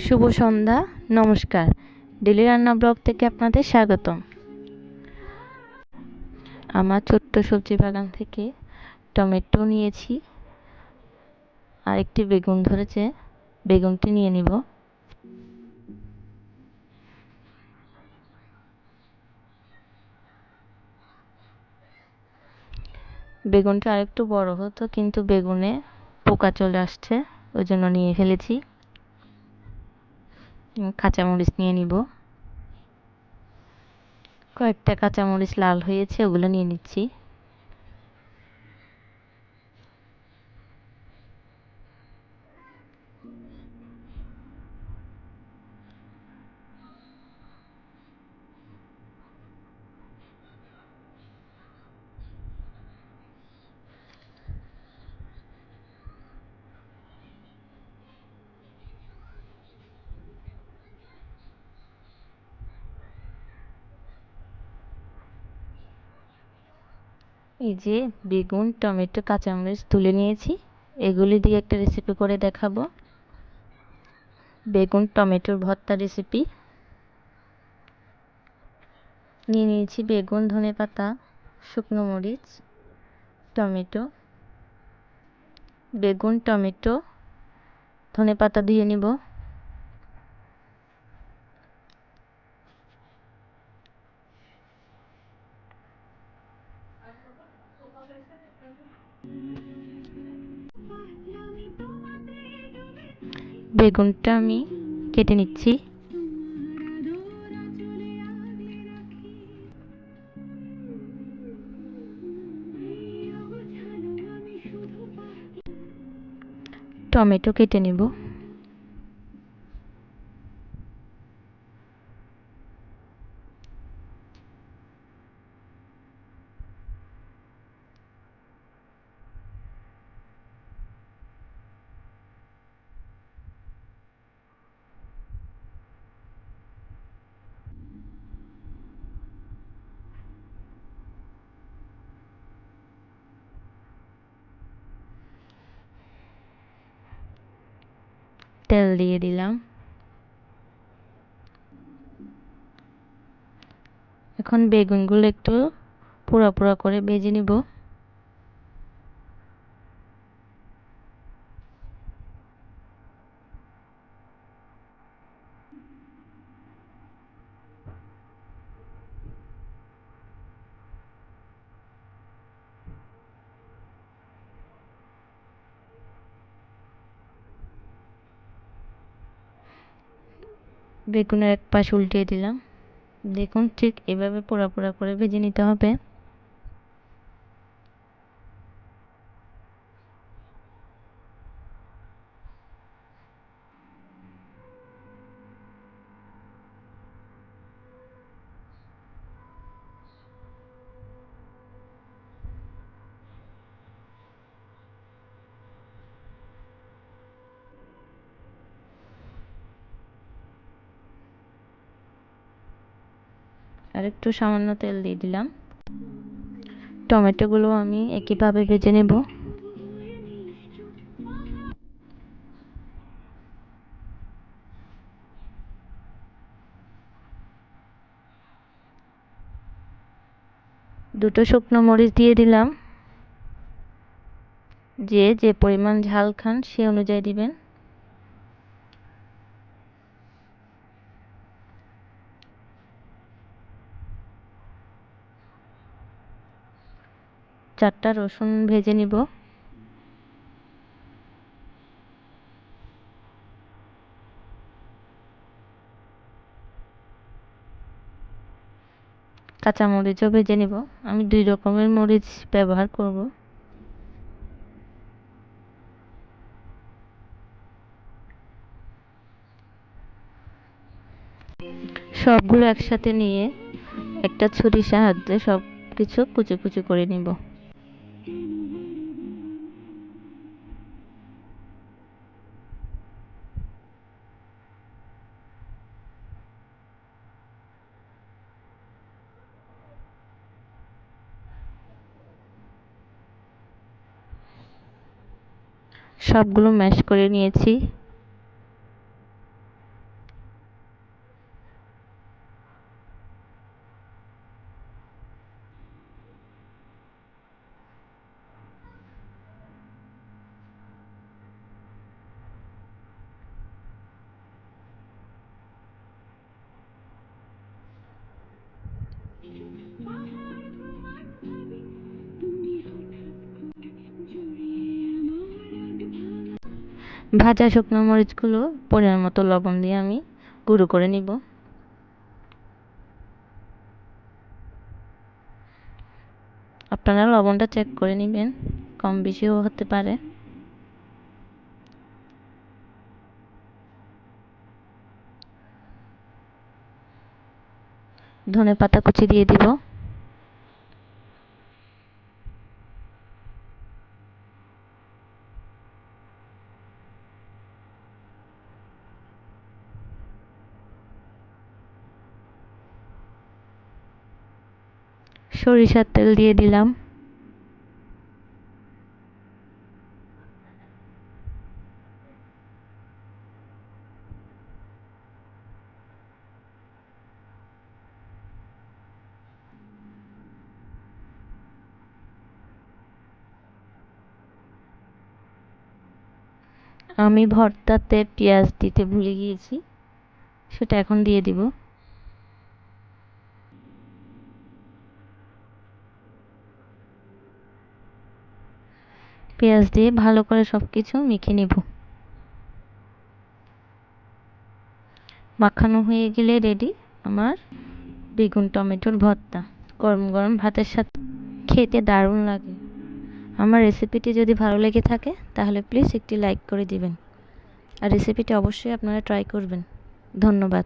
শুভ সন্ধ্যা। নমস্কার। ডেলি রান্না ব্লগ থেকে আপনাদের স্বাগতম। আমার ছোট্ট সবজি বাগান থেকে টমেটো নিয়েছি, আর একটি বেগুন ধরেছে, বেগুনটি নিয়ে নিব। বেগুনটা আরেকটু বড় হতো, কিন্তু বেগুনে পোকা চলে আসছে, ওই জন্য নিয়ে ফেলেছি। কাঁচামরিচ নিয়ে নিব। কয়েকটা কাঁচামরিচ লাল হয়েছে, ওগুলো নিয়ে নিচ্ছি। এই যে বেগুন, টমেটো, কাঁচামরিচ তুলে নিয়েছি, এগুলি দিয়ে একটা রেসিপি করে দেখাবো। বেগুন টমেটোর ভর্তা রেসিপি। নিয়ে নিয়েছি বেগুন, ধনেপাতা, শুকনো মরিচ, টমেটো। বেগুন, টমেটো, ধনেপাতা দিয়ে নিব। বেগুনটা আমি কেটে নিচ্ছি। টমেটো কেটে নেব। তেল দিয়ে দিলাম। এখন বেগুনগুলো একটু পোড়া পোড়া করে ভেজে নিব। বেগুনের এক পাশ উল্টিয়ে দিলাম। দেখুন, ঠিক এভাবে পোড়া পোড়া করে ভেজে নিতে হবে। আর একটু সামান্য তেল দিয়ে দিলাম। টমেটোগুলো আমি একইভাবে ভেজে নেব। দুটো শুকনো মরিচ দিয়ে দিলাম। যে যে পরিমাণ ঝাল খান সে অনুযায়ী দিবেন। চারটা রসুন ভেজে নিব। কাঁচা মরিচও ভেজে নিব। আমি 2 রকমের মরিচ ব্যবহার করব। সবগুলো একসাথে নিয়ে একটা ছুরির সাহায্যে সব কিছু কুচি কুচি করে নিব। সবগুলো ম্যাশ করে নিয়েছি। ভাজা শুকনো মরিচগুলো পরিমাণ মতো লবণ দিয়ে আমি গুঁড়ো করে নিব। আপনারা লবণটা চেক করে নেবেন, কম বেশিও হতে পারে। ধনেপাতা কুচি দিয়ে দিব। সরিষার তেল দিয়ে দিলাম। আমি ভর্তাতে পেঁয়াজ দিতে ভুলে গিয়েছি, সেটা এখন দিয়ে দিব। পেঁয়াজ দিয়ে ভালো করে সবকিছু মেখে নেব। মাখানো হয়ে গেলে রেডি আমার বেগুন টমেটোর ভর্তা। গরম গরম ভাতের সাথে খেতে দারুণ লাগে। আমার রেসিপিটি যদি ভালো লেগে থাকে তাহলে প্লিজ একটি লাইক করে দিবেন, আর রেসিপিটি অবশ্যই আপনারা ট্রাই করবেন। ধন্যবাদ।